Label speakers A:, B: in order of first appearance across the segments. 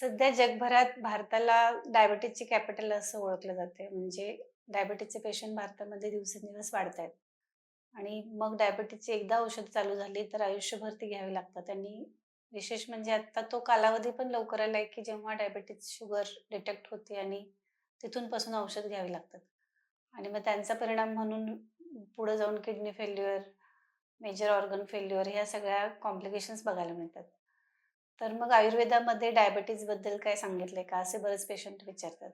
A: सध्या जगभरात भारताला डायबिटीजची कॅपिटल असं ओळखलं जाते. म्हणजे डायबिटीजचे पेशंट भारतामध्ये दिवसेंदिवस वाढत आहेत. आणि मग डायबिटीजची एकदा औषध चालू झाली तर आयुष्यभर ती घ्यावी लागतात. आणि विशेष म्हणजे आता तो कालावधी पण लवकर आलाय, की जेव्हा डायबिटीज शुगर डिटेक्ट होते आणि तिथून पासून औषध घ्यावी लागतात. आणि मग त्यांचा परिणाम म्हणून पुढे जाऊन kidney failure, major organ failure ह्या सगळ्या कॉम्प्लिकेशन्स बघायला मिळतात. तर मग आयुर्वेदामध्ये डायबिटीजबद्दल काय सांगितलंय का? असे बरेच पेशंट विचारतात.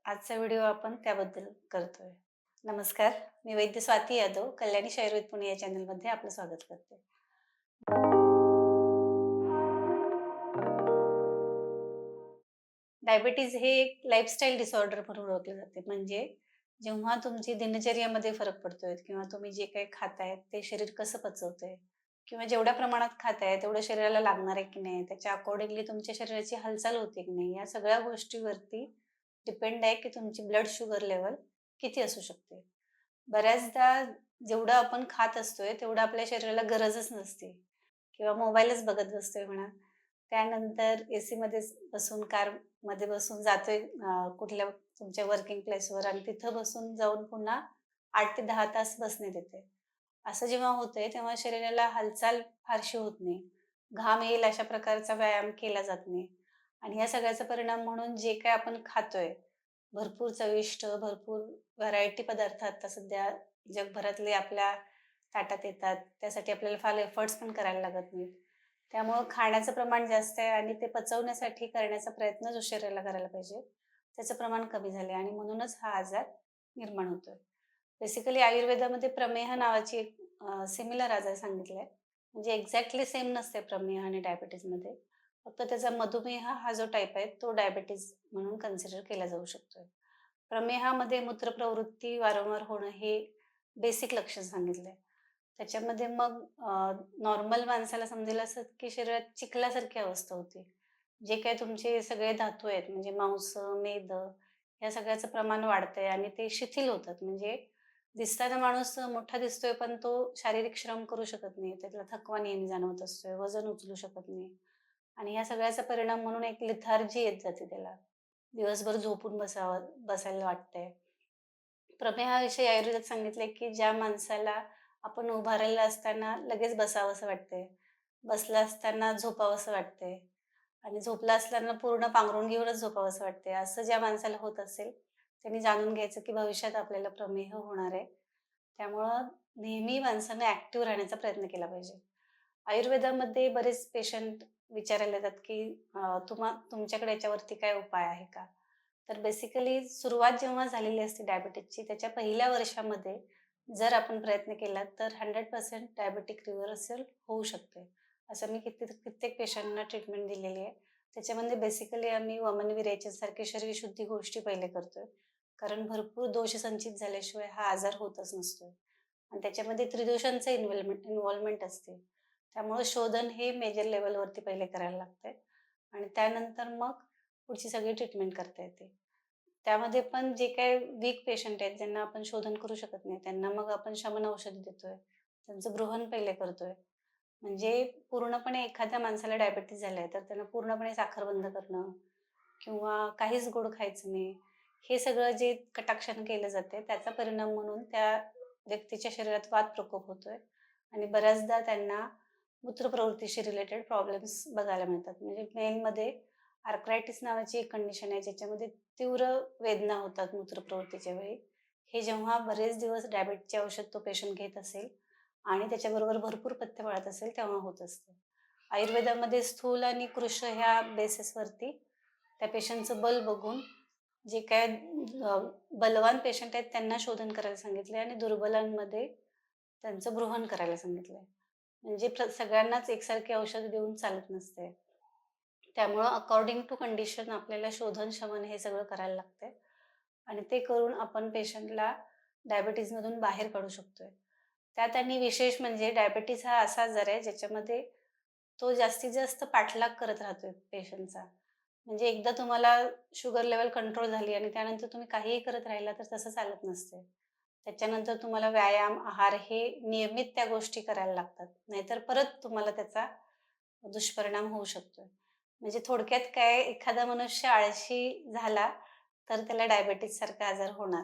A: आजचा व्हिडिओ आपण त्याबद्दल करतोय. नमस्कार, मी वैद्य स्वाती यादव, कल्याणी आयुर्वेद पुणे या चॅनलमध्ये आपलं स्वागत करते. डायबिटीज हे एक लाईफस्टाईल डिसऑर्डर म्हणून ओळखले जाते. म्हणजे जेव्हा तुमची दिनचर्येमध्ये फरक पडतोय किंवा तुम्ही जे काही खाताय ते शरीर कसं पचवतंय किंवा जेवढ्या प्रमाणात खाताय तेवढं शरीराला लागणार आहे की नाही, त्याच्या अकॉर्डिंगली तुमच्या शरीराची हालचाल होते की नाही, या सगळ्या गोष्टीवरती डिपेंड आहे की तुमची ब्लड शुगर लेवल किती असू शकते. बऱ्याचदा जेवढं आपण खात असतोय तेवढं आपल्या शरीराला गरजच नसते किंवा मोबाईलच बघत बसतोय म्हणा. त्यानंतर एसीमध्येच बसून कारमध्ये बसून जातोय कुठल्या तुमच्या वर्किंग प्लेसवर आणि तिथं बसून जाऊन पुन्हा 8 ते 10 तास बसण्यात येते. असं जेव्हा होतंय तेव्हा शरीराला हालचाल फारशी होत नाही. घाम येईल अशा प्रकारचा व्यायाम केला जात नाही आणि ह्या सगळ्याचा परिणाम म्हणून जे काही आपण खातोय, भरपूर चविष्ट, भरपूर व्हरायटी पदार्थ आता सध्या जगभरातले आपल्या ताटात येतात. त्यासाठी आपल्याला फार एफर्ट्स पण करायला लागत नाहीत. त्यामुळं खाण्याचं प्रमाण जास्त आहे आणि ते पचवण्यासाठी करण्याचा प्रयत्न जो शरीराला करायला पाहिजे, त्याचं प्रमाण कमी झाले आणि म्हणूनच हा आजार निर्माण होतोय. बेसिकली आयुर्वेदामध्ये प्रमेह नावाची एक सिमिलर आजार सांगितलाय. म्हणजे एक्झॅक्टली सेम नसते प्रमेह आणि डायबिटीजमध्ये. फक्त त्याचा मधुमेह हा जो टाइप आहे, तो डायबिटीज म्हणून कन्सिडर केला जाऊ शकतोय. प्रमेहामध्ये मूत्रप्रवृत्ती वारंवार होणं हे बेसिक लक्षण सांगितलंय. त्याच्यामध्ये मग नॉर्मल माणसाला समजेल असं की शरीरात चिखलासारखी अवस्था होते. जे काही तुमचे सगळे धातू आहेत म्हणजे मांस, मेद या सगळ्याचं प्रमाण वाढतंय आणि ते शिथिल होतात. म्हणजे दिसताना माणूस मोठा दिसतोय, पण तो शारीरिक श्रम करू शकत नाही. त्याला थकवा नेहमी जाणवत असतोय, वजन उचलू शकत नाही आणि ह्या सगळ्याचा परिणाम म्हणून एक लेथार्जी येत जाते त्याला. दिवसभर झोपून बसायला वाटतंय. प्रमेहाविषयी आयुर्वेदात सांगितलंय, की ज्या माणसाला आपण उभारलेलं असताना लगेच बसावसं वाटतंय, बसलं असताना झोपावसं वाटतंय आणि झोपलं असताना पूर्ण पांघरूण घेऊनच झोपावसं वाटतंय. असं ज्या माणसाला होत असेल, त्यांनी जाणून घ्यायचं, की भविष्यात आपल्याला प्रमेह होणार आहे. त्यामुळं नेहमी माणसानं ॲक्टिव्ह राहण्याचा प्रयत्न केला पाहिजे. आयुर्वेदामध्ये बरेच पेशंट विचारायला येतात, की तुमच्याकडे याच्यावरती काय उपाय आहे का? तर बेसिकली सुरुवात जेव्हा झालेली असते डायबिटीजची, त्याच्या पहिल्या वर्षामध्ये जर आपण प्रयत्न केला, तर 100% डायबेटिक रिव्हर्सल होऊ शकते. असं मी कित्येक पेशंटना ट्रीटमेंट दिलेली आहे. त्याच्यामध्ये बेसिकली आम्ही वमन विरेचनसारखे शरीरशुद्धी गोष्टी पहिले करतोय. कारण भरपूर दोषसंचित झाल्याशिवाय हा आजार होतच नसतो आणि त्याच्यामध्ये त्रिदोषांचं इन्व्हॉल्वमेंट असते. त्यामुळं शोधन हे मेजर लेव्हलवरती पहिले करायला लागतंय आणि त्यानंतर मग पुढची सगळी ट्रीटमेंट करता येते. त्यामध्ये पण जे काही वीक पेशंट आहेत, ज्यांना आपण शोधन करू शकत नाही, त्यांना मग आपण शमन औषध देतोय. त्यांचं गृहन पहिले करतोय. म्हणजे पूर्णपणे एखाद्या माणसाला डायबिटीज झालाय, तर त्यांना पूर्णपणे साखर बंद करणं किंवा काहीच गोड खायचं नाही. हे सगळं जे कटाक्षानं केलं जातंय, त्याचा परिणाम म्हणून त्या व्यक्तीच्या शरीरात वात प्रकोप होतोय आणि बऱ्याचदा त्यांना मूत्रप्रवृत्तीशी रिलेटेड प्रॉब्लेम्स बघायला मिळतात. म्हणजे मेलमध्ये आर्थरायटिस नावाची एक कंडिशन आहे, ज्याच्यामध्ये तीव्र वेदना होतात मूत्रप्रवृत्तीच्या वेळी. हे जेव्हा बरेच दिवस डायबिटीजचे औषध तो पेशंट घेत असेल आणि त्याच्याबरोबर भरपूर पथ्य पाळत असेल, तेव्हा होत असतं. आयुर्वेदामध्ये स्थूल आणि कृश ह्या बेसिसवरती त्या पेशंटचं बल बघून जे काय बलवान पेशंट आहेत त्यांना शोधन करायला सांगितलंय आणि दुर्बलांमध्ये त्यांचं गृहन करायला सांगितलंय. म्हणजे सगळ्यांनाच एकसारखी औषधं देऊन चालत नसते. त्यामुळं अकॉर्डिंग टू कंडिशन आपल्याला शोधन, शमन हे सगळं करायला लागतंय आणि ते करून आपण पेशंटला डायबिटीजमधून बाहेर काढू शकतोय. त्यात आणि विशेष म्हणजे डायबिटीज हा असा आजार आहे ज्याच्यामध्ये तो जास्तीत जास्त पाठलाग करत राहतोय पेशंटचा. म्हणजे एकदा तुम्हाला शुगर लेव्हल कंट्रोल झाली आणि त्यानंतर तुम्ही काहीही करत राहिला तर तसं चालत नसते. त्याच्यानंतर तुम्हाला व्यायाम, आहार हे नियमित त्या गोष्टी करायला लागतात. नाहीतर परत तुम्हाला त्याचा दुष्परिणाम होऊ शकतोय. म्हणजे थोडक्यात काय, एखादा मनुष्य आळशी झाला, तर त्याला डायबिटीज सारखा आजार होणार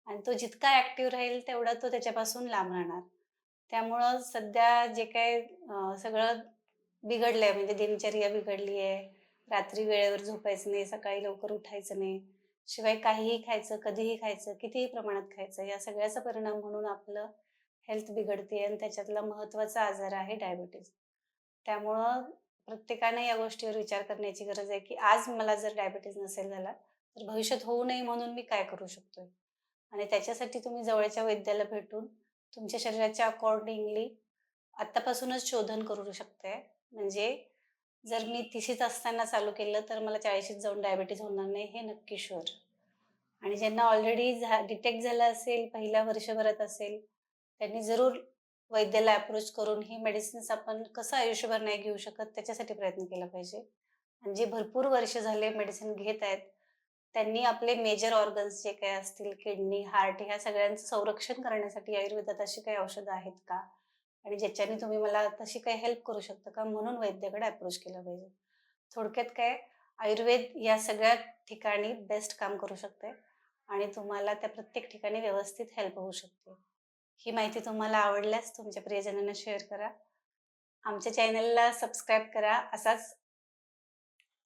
A: आणि तो जितका ॲक्टिव्ह राहील, तेवढा तो त्याच्यापासून लांब राहणार. त्यामुळं सध्या जे काही सगळं बिघडलंय, म्हणजे दिनचर्या बिघडली आहे. रात्री वेळेवर झोपायचं नाही, सकाळी लवकर उठायचं नाही. शिवाय काहीही खायचं, कधीही खायचं, कितीही प्रमाणात खायचं. या सगळ्याचा परिणाम म्हणून आपलं हेल्थ बिघडते आणि त्याच्यातला महत्त्वाचा आजार आहे डायबिटीज. त्यामुळं प्रत्येकाने या गोष्टीवर विचार करण्याची गरज आहे, की आज मला जर डायबिटीज नसेल झाला, तर भविष्यात होऊ नये म्हणून मी काय करू शकतोय? आणि त्याच्यासाठी तुम्ही जवळच्या वैद्याला भेटून तुमच्या शरीराच्या अकॉर्डिंगली आत्तापासूनच शोधन करू शकताय. म्हणजे जर मी 30शीत असताना चालू केलं, तर मला 40शीत जाऊन डायबिटीज होणार नाही, हे नक्की शुअर. आणि ज्यांना ऑलरेडी डिटेक्ट झालं असेल, पहिल्या वर्षभरात असेल, त्यांनी जरूर वैद्याला अप्रोच करून ही मेडिसिन्स आपण कसं आयुष्यभर नाही घेऊ शकत, त्याच्यासाठी प्रयत्न केला पाहिजे. आणि जे भरपूर वर्ष झाले मेडिसिन घेत आहेत, त्यांनी आपले मेजर ऑर्गन्स जे काही असतील, किडनी, हार्ट ह्या सगळ्यांचं संरक्षण करण्यासाठी आयुर्वेदात अशी काही औषधं आहेत का? आणि ज्याच्याने तुम्ही मला तशी काही हेल्प करू शकता का? म्हणून वैद्याकडे अप्रोच केलं पाहिजे. थोडक्यात काय, आयुर्वेद या सगळ्या ठिकाणी बेस्ट काम करू शकते आणि तुम्हाला त्या प्रत्येक ठिकाणी व्यवस्थित हेल्प होऊ शकते. ही माहिती तुम्हाला आवडल्यास तुमच्या प्रियजनांना शेअर करा. आमच्या चॅनलला सबस्क्राईब करा. असाच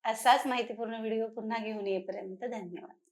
A: असाच माहितीपूर्ण व्हिडिओ पुन्हा घेऊन येईपर्यंत धन्यवाद.